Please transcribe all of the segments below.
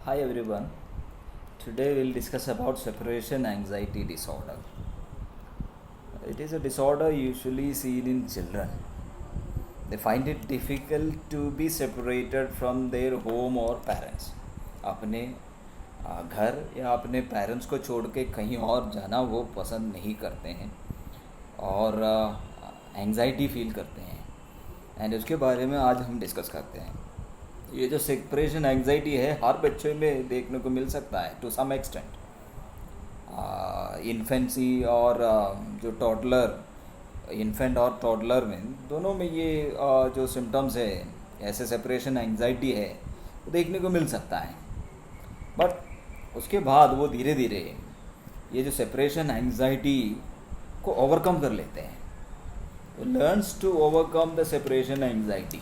Hi everyone. Today we'll discuss about separation anxiety disorder. It is a disorder usually seen in children. They find it difficult to be separated from their home or parents. अपने घर या अपने parents को छोड़ के कहीं और जाना वो पसंद नहीं करते हैं और एंजाइटी फील करते हैं एंड उसके बारे में आज हम डिस्कस करते हैं। ये जो सेपरेशन एंजाइटी है हर बच्चे में देखने को मिल सकता है टू सम एक्सटेंट। इन्फेंसी और जो टॉडलर इन्फेंट और टॉडलर में दोनों में ये जो सिम्टम्स है ऐसे सेपरेशन एंजाइटी है वो देखने को मिल सकता है। बट उसके बाद वो धीरे धीरे ये जो सेपरेशन एंजाइटी को ओवरकम कर लेते हैं, learns to overcome the separation anxiety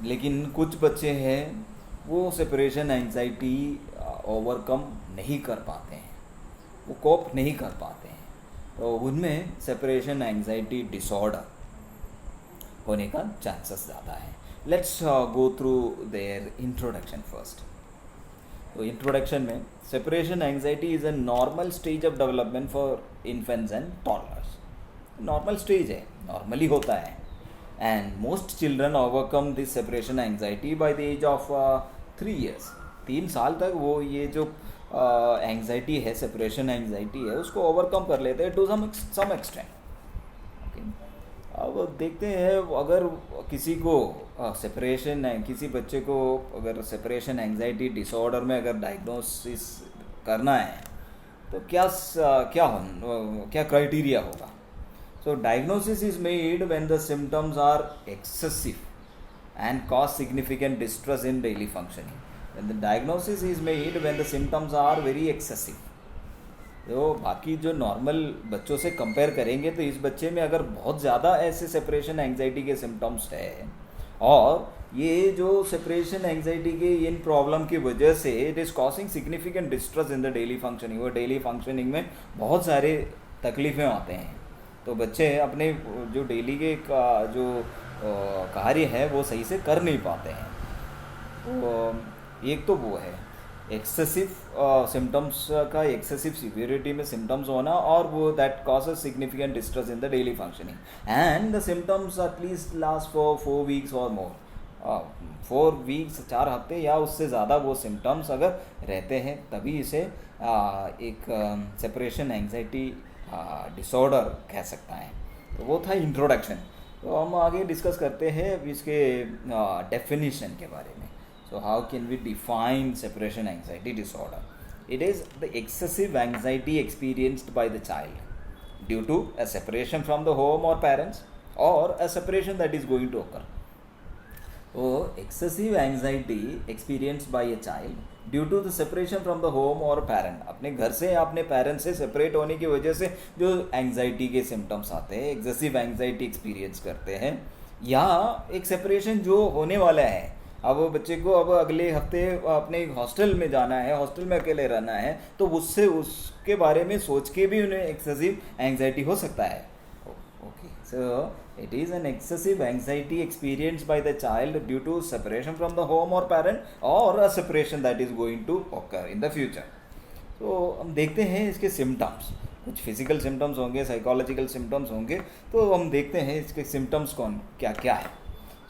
लेकिन कुछ बच्चे हैं वो सेपरेशन एंजाइटी ओवरकम नहीं कर पाते हैं, वो कोप नहीं कर पाते हैं, तो उनमें सेपरेशन एंजाइटी डिसऑर्डर होने का चांसेस ज़्यादा है। Let's go through their introduction first. तो इंट्रोडक्शन में separation anxiety is a normal stage of development for infants and toddlers. Normal stage है, नॉर्मली होता है and most children overcome this separation anxiety by the age of 3 years। 3 साल तक वो ये जो एंग्जाइटी है, सेपरेशन एंग्जाइटी है, उसको ओवरकम कर लेते हैं टू सम एक्सटेंट। अब देखते हैं अगर किसी को सेपरेशन है, किसी बच्चे को अगर सेपरेशन एंग्जाइटी डिसऑर्डर में अगर डायग्नोसिस करना है तो क्या क्राइटेरिया होगा। So diagnosis is made when the symptoms are excessive and cause significant distress in daily functioning. When the diagnosis is made when the symptoms are very excessive. तो बाकी जो नॉर्मल बच्चों से कंपेयर करेंगे तो इस बच्चे में अगर बहुत ज़्यादा ऐसे सेपरेशन एंग्जाइटी के सिम्टम्स है और ये जो सेपरेशन एंग्जाइटी के इन प्रॉब्लम की वजह से it is causing significant distress in the daily functioning, वो डेली फंक्शनिंग में बहुत सारे तकलीफ़ें आते हैं, तो बच्चे अपने जो डेली के जो कार्य है वो सही से कर नहीं पाते हैं। तो एक तो वो है एक्सेसिव सिम्टम्स का, एक्सेसिव सीवियरिटी में सिम्टम्स होना और वो that causes significant distress in the daily functioning and the symptoms at least last for 4 weeks और मोर। 4 वीक्स 4 हफ्ते या उससे ज़्यादा वो सिम्टम्स अगर रहते हैं तभी इसे एक सेपरेशन एंग्जाइटी डिसऑर्डर कह सकता है। तो वो था इंट्रोडक्शन। तो हम आगे डिस्कस करते हैं इसके डेफिनेशन के बारे में। So how can we define separation anxiety disorder. It is the excessive anxiety experienced by the child due to a separation from the home और पेरेंट्स और a separation that is going to occur. तो excessive anxiety experienced by a child due to the separation from the home और parent, अपने घर से या अपने parents से सेपरेट होने की वजह से जो एंग्जाइटी के सिम्टम्स आते हैं, एक्सेसिव एंग्जाइटी एक्सपीरियंस करते हैं, या एक सेपरेशन जो होने वाला है। अब बच्चे को अब अगले हफ्ते अपने हॉस्टल में जाना है, हॉस्टल में अकेले रहना है, तो उसके बारे में सोच के भी उन्हें एक्सेसिव एंग्जाइटी हो सकता है। Okay, so it is an excessive anxiety experienced by the child due to separation from the home or parent or a separation that is going to occur in the future। तो हम देखते हैं इसके symptoms, कुछ physical symptoms होंगे, psychological symptoms होंगे, तो हम देखते हैं इसके सिम्टम्स क्या क्या है।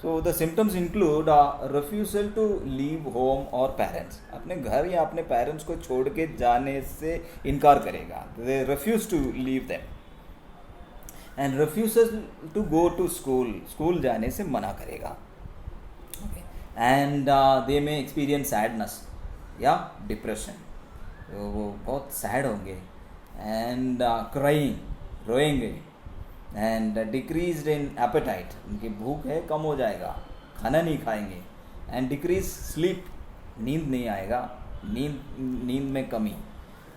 So the symptoms include refusal to leave home और पेरेंट्स, अपने घर या अपने पेरेंट्स को छोड़ के जाने से इनकार करेगा, they refuse to leave them and refuses to go to school जाने से मना करेगा। एंड दे में एक्सपीरियंस सैडनेस या डिप्रेशन, तो वो बहुत सैड होंगे एंड क्राइंग, रोएंगे एंड डिक्रीज्ड इन एपेटाइट, उनकी भूख है कम हो जाएगा, खाना नहीं खाएंगे एंड डिक्रीज स्लीप, नींद नहीं आएगा, नींद में कमी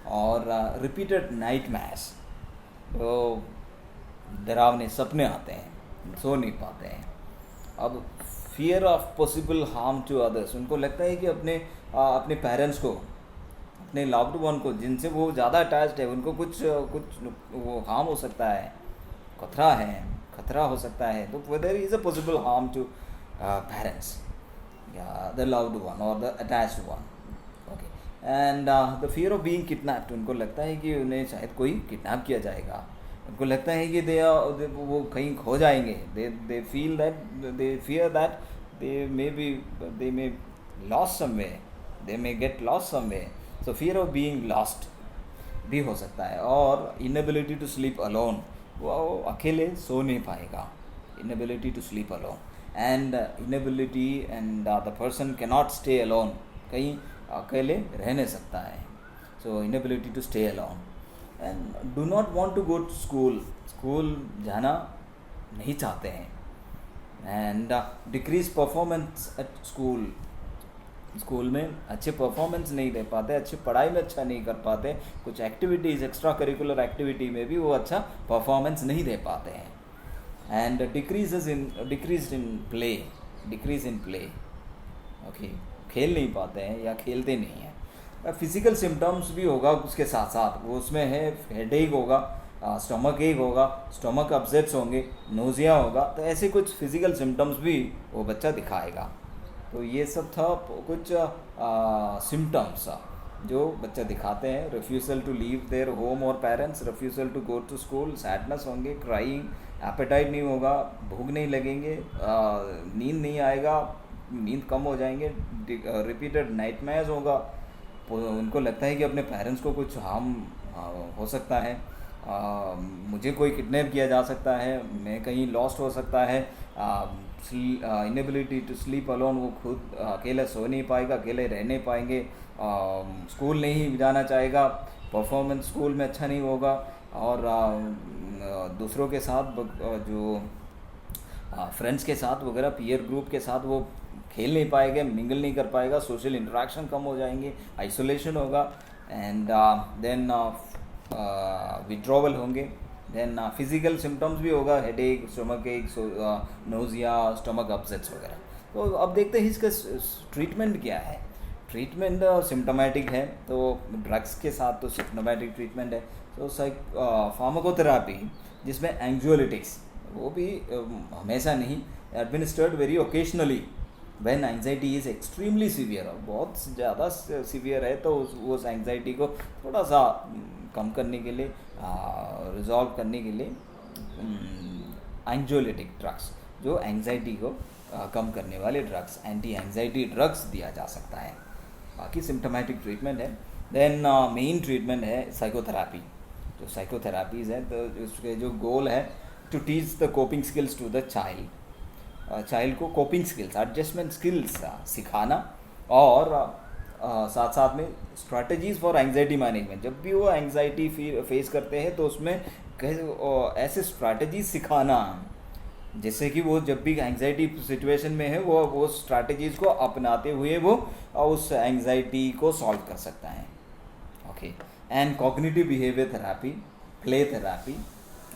और रिपीटेड नाइट मैर्स, तो डरावने सपने आते हैं, सो नहीं पाते हैं। अब fear of possible harm to others, उनको लगता है कि अपने पेरेंट्स को, अपने लव्ड वन को जिनसे वो ज़्यादा अटैच्ड है, उनको कुछ वो हार्म हो सकता है, खतरा हो सकता है, तो there is a possible harm to parents. yeah, the loved one or the attached one. Okay. And the fear of being kidnapped, उनको लगता है कि उन्हें शायद कोई किडनैप किया जाएगा, उनको लगता है कि वो कहीं खो जाएंगे. they feel that, they fear that they may lost somewhere, they may get lost somewhere. So fear of being lost भी हो सकता है. और inability to sleep alone, वो अकेले सो नहीं पाएगा. Inability to sleep alone and inability and the person cannot stay alone, कहीं अकेले रह नहीं सकता है. So inability to stay alone and do not want to go to school, school जाना नहीं चाहते हैं. and decrease performance at school, school में अच्छे परफॉर्मेंस नहीं दे पाते, अच्छी पढ़ाई में अच्छा नहीं कर पाते, कुछ एक्टिविटीज़ एक्स्ट्रा करिकुलर एक्टिविटी में भी वो अच्छा परफॉर्मेंस नहीं दे पाते हैं. And decrease in play, decrease in play, okay, खेल नहीं पाते हैं या खेलते नहीं हैं. फिजिकल सिम्टम्स भी होगा उसके साथ साथ, वो उसमें है हेडेक होगा, स्टमक एक होगा, स्टमक अपसेट्स होंगे, नोजिया होगा. तो ऐसे कुछ फिजिकल सिम्टम्स भी वो बच्चा दिखाएगा. तो ये सब था कुछ सिम्टम्स जो बच्चा दिखाते हैं. Refusal to leave their home और parents, refusal to go to school, sadness होंगे, क्राइंग, एपेटाइट नहीं होगा, भूख नहीं लगेंगे, नींद नहीं आएगा, नींद कम हो जाएंगे, रिपीटेड नाइटमेयर्स होगा, उनको लगता है कि अपने पेरेंट्स को कुछ हार्म हो सकता है, मुझे कोई किडनैप किया जा सकता है, मैं कहीं लॉस्ट हो सकता है. इनेबिलिटी टू स्लीप अलोन, वो खुद अकेले सो नहीं पाएगा, अकेले रह नहीं पाएंगे, स्कूल नहीं जाना चाहेगा, परफॉर्मेंस स्कूल में अच्छा नहीं होगा, और दूसरों के साथ जो फ्रेंड्स के साथ वगैरह, पीयर ग्रुप के साथ वो खेल नहीं पाएंगे, मिंगल नहीं कर पाएगा, सोशल इंटरेक्शन कम हो जाएंगे, आइसोलेशन होगा. एंड देन विड्रॉवल होंगे. देन फिजिकल सिम्टम्स भी होगा, हेडेक, स्टमक एक, नोजिया, स्टमक अपसेट्स वगैरह. तो अब देखते हैं इसका ट्रीटमेंट क्या है. ट्रीटमेंट सिम्टोमेटिक है, तो ड्रग्स के साथ तो सिम्टोमेटिक ट्रीटमेंट है. तो फार्माकोथेरापी जिसमें एंग्जियोलिटिक्स, वो भी हमेशा नहीं, administered very occasionally when anxiety is extremely severe, बहुत ज़्यादा सीवियर है तो उस एंग्जाइटी को थोड़ा सा कम करने के लिए, रिजॉल्व करने के लिए एंग्जियोलिटिक ड्रग्स, जो एंग्जाइटी को कम करने वाले ड्रग्स, एंटी एंग्जाइटी ड्रग्स दिया जा सकता है. बाकी सिम्टोमेटिक ट्रीटमेंट है. देन मेन ट्रीटमेंट है साइकोथेरापी. जो साइकोथेरापीज़ है तो उसके जो गोल है to teach the coping skills to the child को कोपिंग स्किल्स, एडजस्टमेंट स्किल्स सिखाना, और साथ साथ में स्ट्रैटेजीज़ फॉर एंग्जाइटी मैनेजमेंट. जब भी वो एंग्जाइटी फेस करते हैं तो उसमें ऐसे स्ट्रैटेजीज सिखाना जिससे कि वो जब भी एंग्जाइटी सिचुएशन में है वो स्ट्रैटेजीज़ को अपनाते हुए वो उस एंग्जाइटी को सॉल्व कर सकता है. Okay. And cognitive behaviour therapy, play therapy.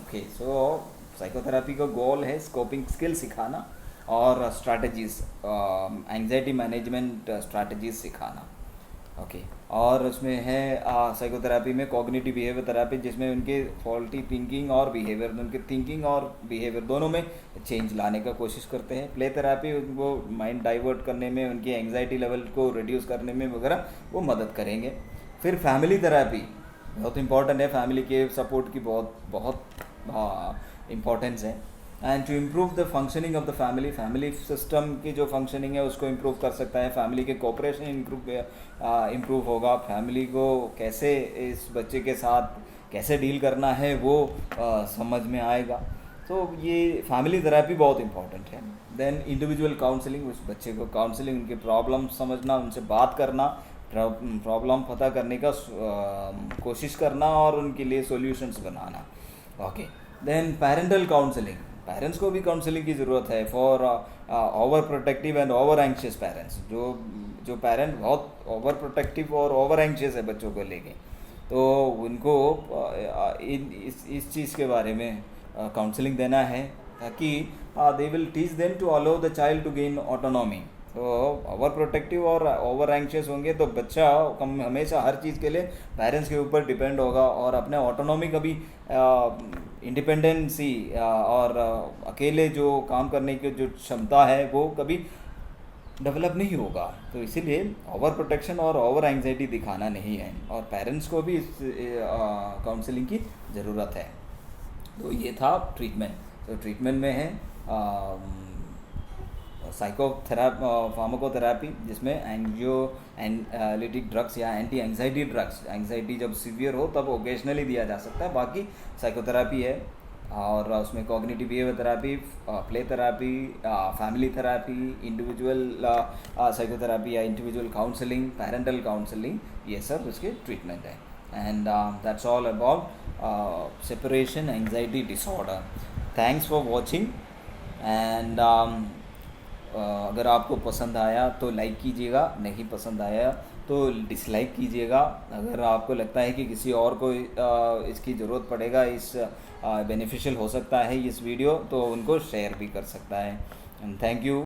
Okay. So psychotherapy का गोल है कोपिंग स्किल सिखाना और स्ट्रैटेजीज़, एंग्जाइटी मैनेजमेंट स्ट्रैटेजीज़ सिखाना. ओके. और उसमें है साइकोथेरापी में कॉग्निटिव बिहेवियर थेरापी, जिसमें उनके फॉल्टी थिंकिंग और बिहेवियर, उनके थिंकिंग और बिहेवियर दोनों में चेंज लाने का कोशिश करते हैं. प्ले थेरापी उनको माइंड डाइवर्ट करने में, उनकी एंग्जाइटी लेवल को रिड्यूस करने में वगैरह वो मदद करेंगे. फिर फैमिली थेरापी बहुत इंपॉर्टेंट है, फैमिली के सपोर्ट की बहुत इम्पोर्टेंस है. And to improve the functioning of the family system की जो फंक्शनिंग है उसको इम्प्रूव कर सकता है. फैमिली के कोऑपरेशन इम्प्रूव होगा. फैमिली को कैसे इस बच्चे के साथ कैसे डील करना है वो समझ में आएगा. तो ये फैमिली थेरेपी बहुत इंपॉर्टेंट है. देन इंडिविजुअल काउंसलिंग, उस बच्चे को काउंसलिंग, उनके प्रॉब्लम समझना, उनसे बात करना, प्रॉब्लम पता करने का कोशिश करना और उनके लिए सॉल्यूशंस बनाना. Okay. Then parental counselling, parents को भी काउंसलिंग की ज़रूरत है for over protective and over anxious parents. जो पेरेंट बहुत ओवर प्रोटेक्टिव और ओवर एंक्शियस है बच्चों को लेके, तो उनको इस चीज़ के बारे में काउंसलिंग देना है ताकि they will teach them to allow the child to gain autonomy. तो ओवर प्रोटेक्टिव और ओवर एंक्शियस होंगे तो बच्चा हमेशा हर चीज़ के लिए पेरेंट्स के ऊपर डिपेंड होगा और अपने ऑटोनॉमी कभी इंडिपेंडेंसी और अकेले जो काम करने की जो क्षमता है वो कभी डेवलप नहीं होगा। तो इसीलिए ओवर प्रोटेक्शन और ओवर एंग्जाइटी दिखाना नहीं है, और पेरेंट्स को भी इस काउंसलिंग की ज़रूरत है। तो ये था ट्रीटमेंट। तो ट्रीटमेंट में है फार्माकोथेरापी, जिसमें एंजियोलिटिक ड्रग्स या एंटी एंग्जाइटी ड्रग्स, एंग्जाइटी जब सीवियर हो तब ओकेजनली दिया जा सकता है। बाकी साइकोथेरापी है, और उसमें cognitive behaviour therapy, play therapy, family therapy, individual psychotherapy या इंडिविजुअल काउंसलिंग, पेरेंटल काउंसलिंग, ये सब उसके ट्रीटमेंट है। And that's all about separation anxiety disorder. Thanks for watching. And अगर आपको पसंद आया तो लाइक कीजिएगा, नहीं पसंद आया तो डिसलाइक कीजिएगा। अगर आपको लगता है कि किसी और को इसकी ज़रूरत पड़ेगा, इस बेनिफिशियल हो सकता है इस वीडियो, तो उनको शेयर भी कर सकता है। Thank you.